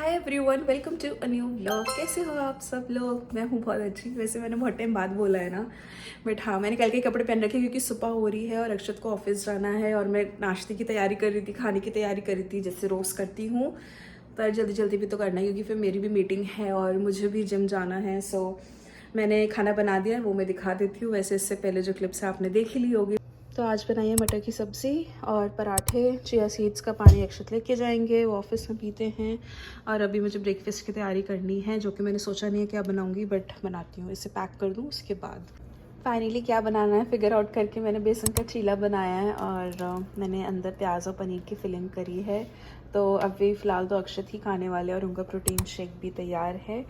Everyone, welcome to a new vlog. कैसे हो आप सब लोग? मैं हूँ बहुत अच्छी। वैसे मैंने बहुत टाइम बाद बोला है ना, बट हाँ, मैंने कल के कपड़े पहन रखे क्योंकि सुबह हो रही है और अक्षत को ऑफिस जाना है और मैं नाश्ते की तैयारी कर रही थी, खाने की तैयारी कर रही थी, जैसे रोज़ करती हूँ। पर जल्दी जल्दी भी तो करना है क्योंकि फिर मेरी भी मीटिंग है और मुझे भी जिम जाना है। सो मैंने खाना बना दिया, वो मैं दिखा देती हूँ। वैसे इससे पहले जो क्लिप्स है आपने देख ही ली होगी। तो आज बनाई है मटर की सब्ज़ी और पराठे। चिया सीड्स का पानी अक्षत लेके जाएंगे, वो ऑफिस में पीते हैं। और अभी मुझे ब्रेकफास्ट की तैयारी करनी है, जो कि मैंने सोचा नहीं है क्या बनाऊंगी, बट बनाती हूँ। इसे पैक कर दूँ, उसके बाद फाइनली क्या बनाना है फिगर आउट करके मैंने बेसन का चीला बनाया है और मैंने अंदर प्याज और पनीर की फिलिंग करी है। तो अभी फ़िलहाल तो अक्षत ही खाने वाले और उनका प्रोटीन शेक भी तैयार है।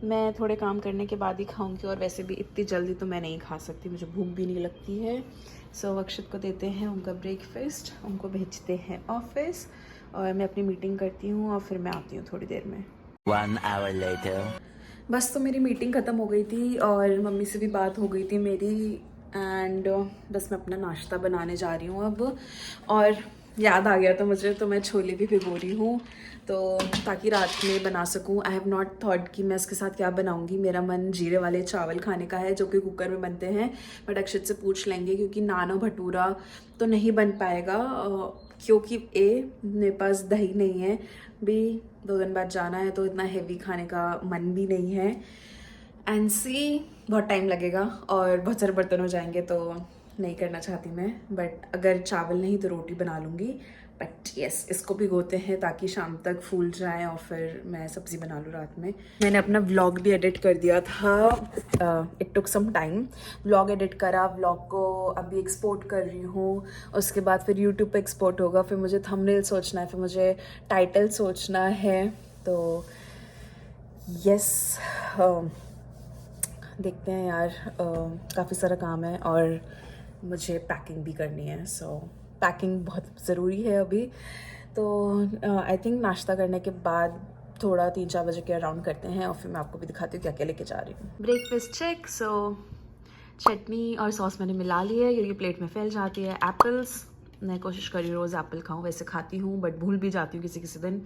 मैं थोड़े काम करने के बाद ही खाऊंगी और वैसे भी इतनी जल्दी तो मैं नहीं खा सकती, मुझे भूख भी नहीं लगती है। सो अक्षत को देते हैं उनका ब्रेकफास्ट, उनको भेजते हैं ऑफिस और मैं अपनी मीटिंग करती हूँ और फिर मैं आती हूँ थोड़ी देर में। 1 hour later. बस तो मेरी मीटिंग ख़त्म हो गई थी और मम्मी से भी बात हो गई थी मेरी। एंड बस मैं अपना नाश्ता बनाने जा रही हूँ अब। और याद आ गया तो मुझे, तो मैं छोले भी भिगो रही हूँ तो ताकि रात में बना सकूँ। आई हैव नॉट थॉट कि मैं इसके साथ क्या बनाऊँगी। मेरा मन जीरे वाले चावल खाने का है जो कि कुकर में बनते हैं, बट अक्षत से पूछ लेंगे क्योंकि नान और भटूरा तो नहीं बन पाएगा क्योंकि मेरे पास दही नहीं है, भी 2 दिन बाद जाना है तो इतना हेवी खाने का मन भी नहीं है। एंड सी बहुत टाइम लगेगा और बहुत सारे बर्तन हो जाएंगे तो नहीं करना चाहती मैं। बट अगर चावल नहीं तो रोटी बना लूँगी। बट यस, इसको भिगोते हैं ताकि शाम तक फूल जाए और फिर मैं सब्ज़ी बना लूँ रात में। मैंने अपना व्लॉग भी एडिट कर दिया था। It took some time. Vlog edit करा, व्लॉग को अभी एक्सपोर्ट कर रही हूँ, उसके बाद फिर यूट्यूब पे एक्सपोर्ट होगा, फिर मुझे थंबनेल सोचना है, फिर मुझे टाइटल सोचना है। तो यस, देखते हैं यार, काफ़ी सारा काम है और मुझे पैकिंग भी करनी है। सो पैकिंग बहुत ज़रूरी है अभी। तो आई थिंक नाश्ता करने के बाद थोड़ा 3-4 बजे के अराउंड करते हैं और फिर मैं आपको भी दिखाती हूँ क्या क्या लेके जा रही हूँ। Breakfast check. सो चटनी और सॉस मैंने मिला ली है क्योंकि प्लेट में फैल जाती है। एप्पल्स, मैं कोशिश कर रही हूँ रोज़ एप्पल खाऊँ, वैसे खाती हूँ बट भूल भी जाती हूँ किसी किसी दिन।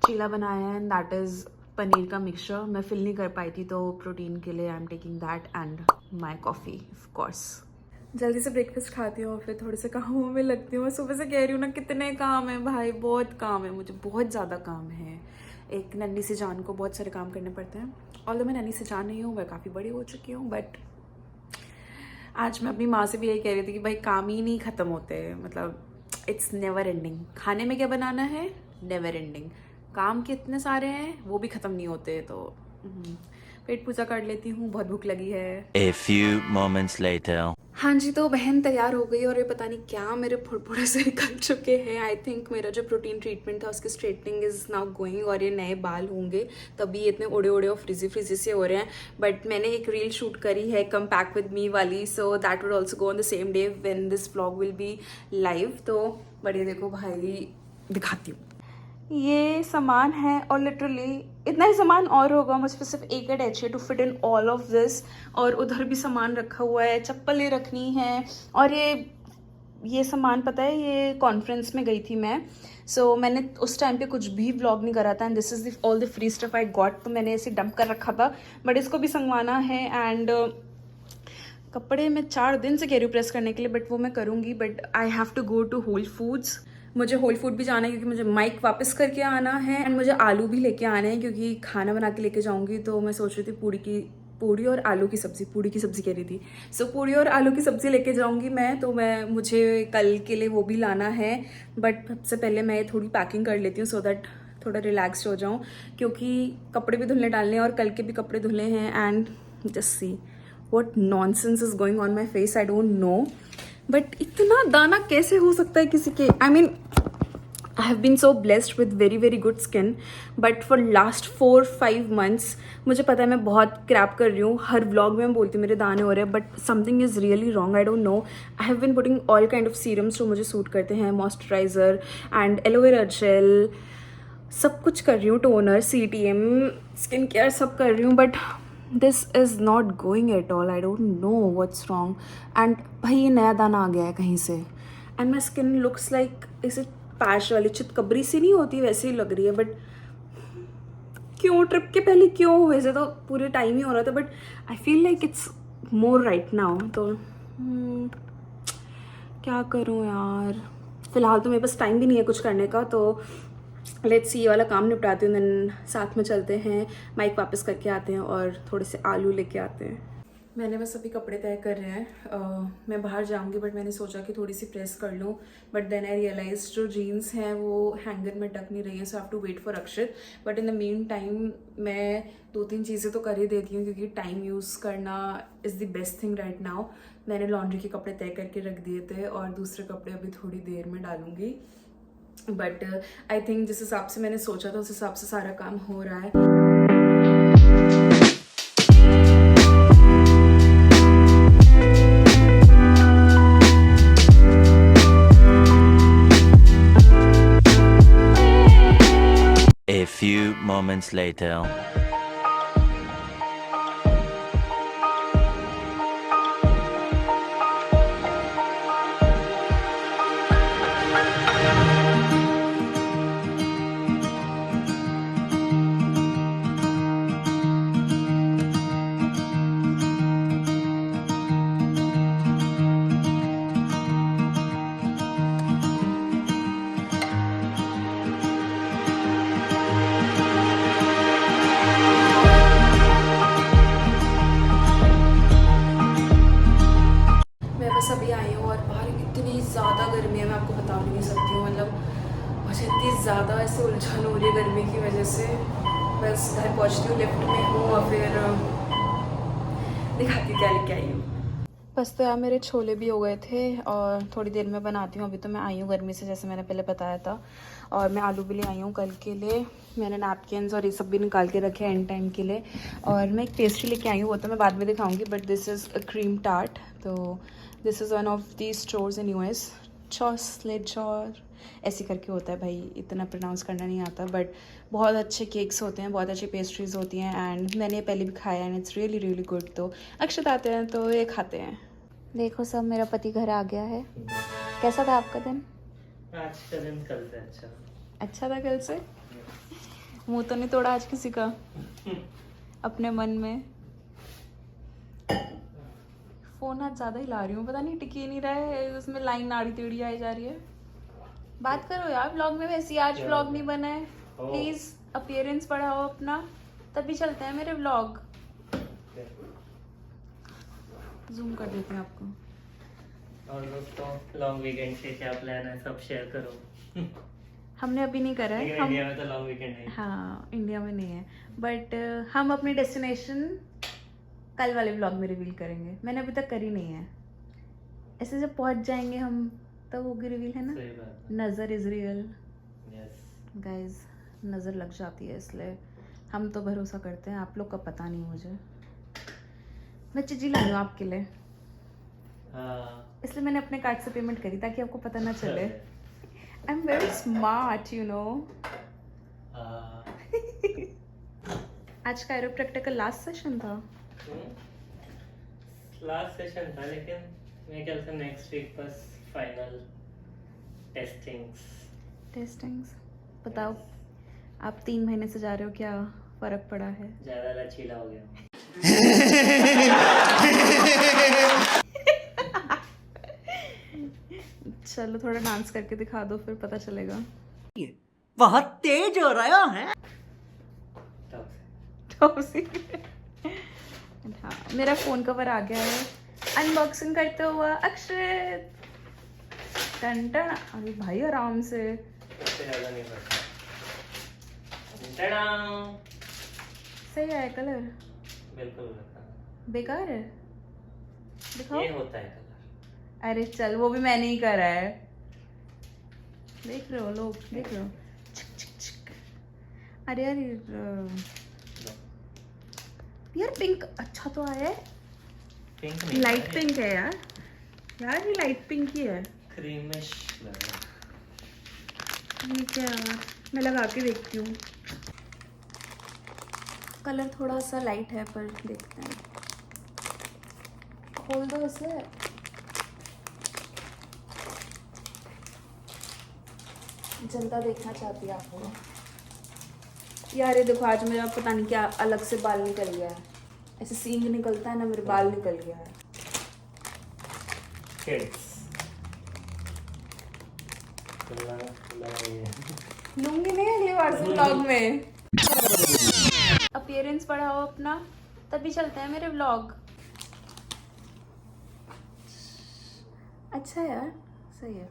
चीला बनाया है, दैट इज़ पनीर का मिक्सचर। मैं फिल नहीं कर पाई थी तो प्रोटीन के लिए I am taking that and my coffee of course. जल्दी से ब्रेकफास्ट खाती हूँ और फिर थोड़े से कामों में लगती हूँ। मैं सुबह से कह रही हूँ ना, कितने काम है भाई, बहुत काम है, मुझे बहुत ज़्यादा काम है। एक नन्ही सी जान को बहुत सारे काम करने पड़ते हैं। ऑल्दो मैं नन्ही सी जान नहीं हूँ, मैं काफ़ी बड़ी हो चुकी हूँ, बट आज मैं अपनी माँ से भी यही कह रही थी कि भाई काम ही नहीं ख़त्म होते, मतलब इट्स नेवर एंडिंग। खाने में क्या बनाना है, नेवर एंडिंग। काम कितने सारे हैं, वो भी ख़त्म नहीं होते। तो पेट पूजा कर लेती हूँ, बहुत भूख लगी है। A few moments later. हाँ जी, तो बहन तैयार हो गई और ये पता नहीं क्या मेरे फुड़फुड़े से निकल चुके हैं। आई थिंक मेरा जो प्रोटीन ट्रीटमेंट था उसकी स्ट्रेटनिंग इज़ नाउ गोइंग और ये नए बाल होंगे, तभी ये इतने उड़े उड़े और फ्रिजी फ्रिजी से हो रहे हैं। बट मैंने एक रील शूट करी है कम पैक विद मी वाली, so that would also go on the same day when this vlog will be live. तो बढ़िया, देखो भाई दिखाती हूँ। ये सामान है और लिटरली इतना ही सामान और होगा, मुझ पर सिर्फ एक एड चाहिए to fit in all of this. और उधर भी सामान रखा हुआ है, चप्पलें रखनी है। और ये सामान पता है, ये कॉन्फ्रेंस में गई थी मैं, सो मैंने उस टाइम पे कुछ भी व्लॉग नहीं करा था and this is all the free stuff I got. तो मैंने ऐसे डंप कर रखा था, बट इसको भी संगवाना है। एंड कपड़े मैं 4 दिन से कह रही हूँ प्रेस करने के लिए, बट वो मैं करूँगी। But I have to go to Whole Foods. मुझे होल फूड भी जाना है क्योंकि मुझे माइक वापस करके आना है एंड मुझे आलू भी लेके आने हैं क्योंकि खाना बना के लेके जाऊंगी। तो मैं सोच रही थी पूड़ी और आलू की सब्ज़ी, पूड़ी की सब्ज़ी कह रही थी। सो पूड़ी और आलू की सब्ज़ी लेके जाऊंगी मैं, तो मुझे कल के लिए वो भी लाना है। बट सबसे पहले मैं थोड़ी पैकिंग कर लेती हूँ सो दैट थोड़ा रिलैक्स हो जाऊँ, क्योंकि कपड़े भी धुलने डालने हैं और कल के भी कपड़े धुले हैं। And just see what nonsense is going on my face, I don't know, but इतना दाना कैसे हो सकता है किसी के। I mean, I have been so blessed with very very good skin, but for last 4-5 months मुझे पता है मैं बहुत क्रैप कर रही हूँ. हर व्लॉग में मैं बोलती हूँ मेरे दाने हो रहे हैं, but something is really wrong. I don't know. I have been putting all kind of serums जो मुझे सूट करते हैं, मॉइस्चराइज़र एंड एलोवेरा जेल, सब कुछ कर रही हूँ, टोनर, CTM, स्किन केयर सब कर रही हूँ, but this is not going at all. I don't know what's wrong. And भाई ये नया दाना आ गया है कहीं से, and my skin looks like इसे पैच वाली चितकबरी सी नहीं होती वैसे ही लग रही है. बट क्यों ट्रिप के पहले क्यों, वैसे तो पूरे टाइम ही हो रहा था, but I feel like it's more right now. तो क्या करूँ यार, फिलहाल तो मेरे पास टाइम भी नहीं है कुछ करने का. तो लेट्स सी, ये वाला काम निपटाती हूँ, देन साथ में चलते हैं, माइक वापस करके आते हैं और थोड़े से आलू लेके आते हैं. मैंने बस अभी कपड़े तय कर रहे हैं. मैं बाहर जाऊंगी, बट मैंने सोचा कि थोड़ी सी प्रेस कर लूँ, बट देन आई रियलाइज जो जीन्स हैं वो हैंगर में टक नहीं रही हैं, so I have to wait for Akshit. But in the meantime मैं 2-3 चीज़ें तो कर ही देती हूँ, क्योंकि टाइम यूज़ करना is the best thing right now. मैंने लॉन्ड्री के कपड़े तय करके रख दिए थे और दूसरे कपड़े अभी थोड़ी देर में डालूंगी. बट आई थिंक जिस हिसाब से मैंने सोचा था उस हिसाब से सारा काम हो रहा है. A few moments later. अभी आई हूँ और बाहर इतनी ज़्यादा गर्मी है, मैं आपको बता भी नहीं सकती हूँ. मतलब मुझे इतनी ज़्यादा ऐसे उलझन हो रही है गर्मी की वजह से. बस घर पहुँचती हूँ, लिफ्ट में हूँ और फिर दिखाती क्या लेके आई हूँ. बस तो यार मेरे छोले भी हो गए थे और थोड़ी देर में बनाती हूँ. अभी तो मैं आई हूँ गर्मी से, जैसे मैंने पहले बताया था. और मैं आलू भी ले आई हूँ कल के लिए. मैंने नैपकिन्स और ये सब भी निकाल के रखे हैं एंड टाइम के लिए. और मैं एक पेस्ट्री लेके आई हूँ, वो तो मैं बाद में दिखाऊंगी. But this is a cream tart. तो this is one of the stores in US. चॉर ऐसे करके होता है भाई, इतना प्रोनाउंस करना नहीं आता. बट बहुत अच्छे केक्स होते हैं, बहुत अच्छी पेस्ट्रीज होती हैं. एंड मैंने पहले भी खाया and it's really really good. तो अक्षत आते हैं तो ये खाते हैं. देखो सब, मेरा पति घर आ गया है. कैसा था आपका दिन? आज का दिन कल से अच्छा था कल से. मुंह तो नहीं तोड़ा आज किसी का अपने मन में? फ़ोन आज ज़्यादा ही ला रही हूँ, पता नहीं टिक ही नहीं रहा है, उसमें लाइन आड़ी टेढ़ी आई जा रही है. बात करो यार व्लॉग में. वैसे आज व्लॉग नहीं बना है, प्लीज़ अपीयरेंस बढ़ाओ अपना, तभी चलते हैं मेरे व्लॉग. जूम कर देती हूँ आपको. और दोस्तों, लॉन्ग वीकेंड से क्या प्लान है, सब शेयर करो. हमने अभी नहीं करा है. हम इंडिया में तो लॉन्ग वीकेंड है. हाँ, इंडिया में नहीं है. बट हम अपनी डेस्टिनेशन कल वाले व्लॉग में रिवील करेंगे. मैंने अभी तक करी नहीं है. ऐसे जब पहुंच जाएंगे हम तब होगी रिवील, है ना. सही बात. नज़र इज़ रियल यस गाइज. नज़र लग जाती है, इसलिए हम तो भरोसा करते हैं. आप लोग का पता नहीं मुझे. मैं चिजी लाई हूँ आपके लिए, इसलिए मैंने अपने कार्ड से पेमेंट करी ताकि आपको पता ना चले. I am very smart, you know. आज कायरोप्रैक्टर का लास्ट सेशन था. लास्ट सेशन था, लेकिन मेरे ख्याल से नेक्स्ट वीक बस फाइनल टेस्टिंग्स. बताओ, आप 3 महीने से जा रहे हो, क्या फ़र्क पड़ा है? ज़्यादा लचीला हो गया. चलो थोड़ा डांस करके दिखा दो, फिर पता चलेगा. बहुत तेज हो रहा है. टॉपसी. हाँ, मेरा फ़ोन कवर आ गया है. अनबॉक्सिंग करते हुआ अक्षत. Ton ton. अरे भाई आराम से. उससे ज़्यादा नहीं पड़ता. सही है कलर? बिल्कुल बेकार है. दिखाओ. ये होता है कलर. अरे चल, वो भी मैंने ही करा है. देख रहे हो लोग, देख रहे हो, चिक चिक चिक। अरे यार यार पिंक अच्छा तो आया है, पिंक नहीं, लाइट पिंक है यार, यार ये लाइट पिंक ही है। क्रीमिश लग रहा है। ये क्या यार, मैं लगा के देखती हूँ। कलर थोड़ा सा लाइट है पर देखते हैं। खोल दो इसे। जनता देखना चाहती है आपको। यार ये देखो, आज मेरा पता नहीं क्या अलग से बाल निकल गया है। ऐसे सींग निकलता है ना, मेरे बाल निकल गया है। किड्स लूंगी नहीं अगली बार से व्लॉग में। अपीयरेंस बढ़ाओ अपना, तभी चलते हैं मेरे व्लॉग। अच्छा यार, सही है।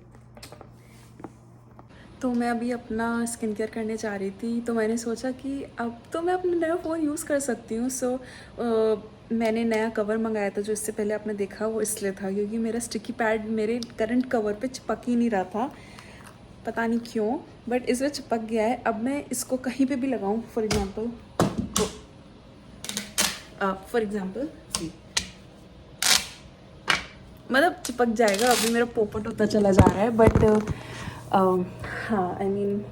तो मैं अभी अपना स्किन केयर करने जा रही थी, तो मैंने सोचा कि अब तो मैं अपना नया फ़ोन यूज़ कर सकती हूँ। सो मैंने नया कवर मंगाया था, जो इससे पहले आपने देखा वो इसलिए था क्योंकि मेरा स्टिकी पैड मेरे करंट कवर पे चिपक ही नहीं रहा था, पता नहीं क्यों, बट इस बार चिपक गया है। अब मैं इसको कहीं पे भी लगाऊं, फॉर एग्जांपल मतलब चिपक जाएगा। अभी मेरा पोपट होता चला जा रहा है, बट हाँ आई मीन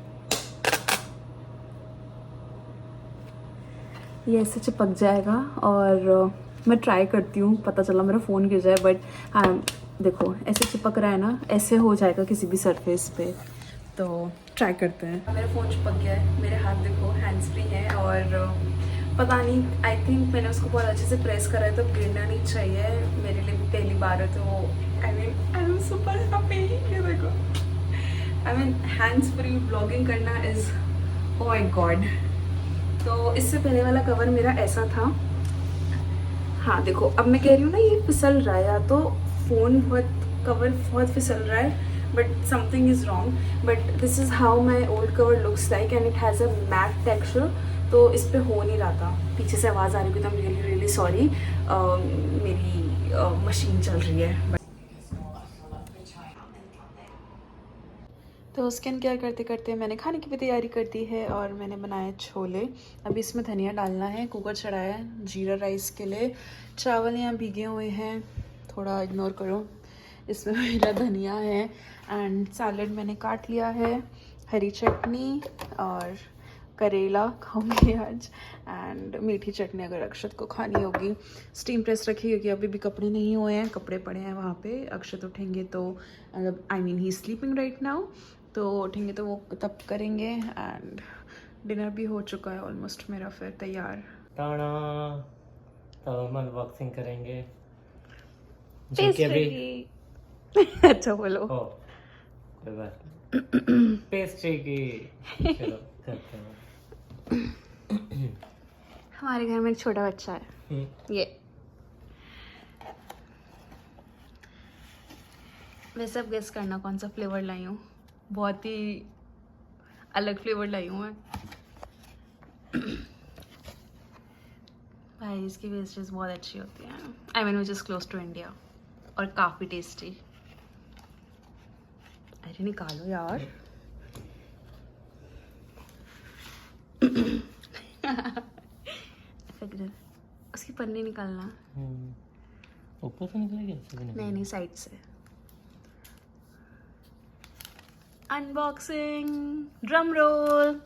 ये ऐसे चिपक जाएगा। और मैं ट्राई करती हूँ, पता चला मेरा फ़ोन गिर जाए, बट हाँ देखो ऐसे चिपक रहा है ना, ऐसे हो जाएगा किसी भी सरफेस पे। तो ट्राई करते हैं। मेरा फ़ोन चिपक गया है, मेरे हाथ देखो हैंड्स फ्री है, और पता नहीं, आई थिंक मैंने उसको बहुत अच्छे से प्रेस करा है, तो गिरना नहीं चाहिए। मेरे लिए भी पहली बार है, तो आई एम सुपर हैप्पी। ये देखो, I mean hands free blogging करना इज़ ओ माय गॉड। तो इससे पहले वाला कवर मेरा ऐसा था। हाँ देखो, अब मैं कह रही हूँ ना ये फिसल रहा है, या तो फ़ोन कवर बहुत फिसल रहा है, but something is wrong. But this is how my old cover looks like, and it has a matte texture. तो इस पर हो नहीं रहा था। पीछे से आवाज़ आ रही है, तो I am really really sorry, मेरी मशीन चल रही है। तो स्किन केयर करते करते मैंने खाने की भी तैयारी कर दी है, और मैंने बनाए छोले। अभी इसमें धनिया डालना है, कुकर चढ़ाया है जीरा राइस के लिए। चावल यहाँ भीगे हुए हैं, थोड़ा इग्नोर करो, इसमें मेरा धनिया है। एंड सैलड मैंने काट लिया है, हरी चटनी और करेला खाऊंगी आज, एंड मीठी चटनी अगर अक्षत को खानी होगी। स्टीम प्रेस रखी क्योंकि अभी भी कपड़े नहीं हुए हैं, कपड़े पड़े हैं वहाँ पे। अक्षत उठेंगे तो मतलब I mean he sleeping right now, तो उठेंगे तो वो तब करेंगे। एंड डिनर भी हो चुका है ऑलमोस्ट मेरा, फिर तैयार। ताना तब हम अनबॉक्सिंग करेंगे, जो कि अभी अच्छा बोलो। हो कोई बात पेस्ट्री की। चलो करते हैं। हमारे घर में एक छोटा बच्चा है, ये वैसे अब गेस करना कौन सा फ्लेवर लाई हूँ। बहुत ही अलग फ्लेवर लाई हूँ मैं। भाई इसकी पेस्ट्रीज बहुत अच्छी होती हैं, I mean which is close to India, और काफ़ी टेस्टी। अरे निकालो यार। उसकी पन्नी निकालना। ऊपर से निकलेगा? नहीं साइड से। Unboxing, drum roll.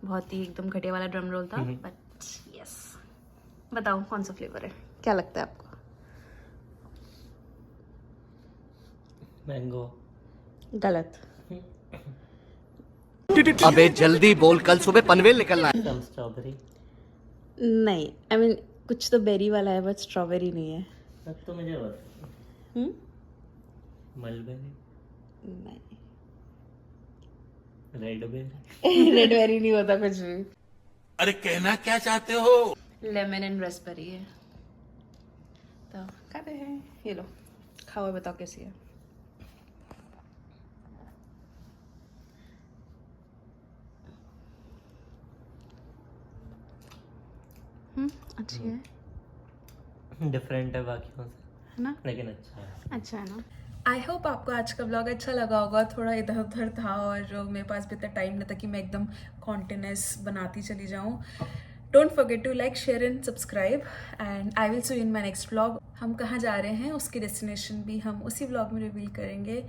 बहुत ही एकदम घटिया वाला ड्रम रोल था, बट यस। बताओ कौन सा फ्लेवर है, क्या लगता है आपको? मैंगो। गलत। अबे जल्दी बोल, कल सुबह पनवेल निकलना है। सम स्ट्रॉबेरी। नहीं आई मीन कुछ तो बेरी वाला है, बट स्ट्रॉबेरी नहीं है। अब तो मुझे बता। मलबेरी। नहीं, रेड बेरी। रेड बेरी नहीं होता कुछ भी। अरे कहना क्या चाहते हो? लेमन एंड रेस्पबेरी है। तो खाते हैं, ये लो खाओ, बताओ कैसी है। अच्छी है, डिफरेंट है बाकियों से, है ना? लेकिन अच्छा है। अच्छा है ना? आई होप आपको आज का ब्लॉग अच्छा लगा होगा। थोड़ा इधर उधर था और मेरे पास भी इतना टाइम नहीं था कि मैं एकदम कॉन्टिन्यूस बनाती चली जाऊँ। Don't forget to like, share and subscribe and I will see you in my next blog. हम कहाँ जा रहे हैं उसकी डेस्टिनेशन भी हम उसी ब्लॉग में रिवील करेंगे।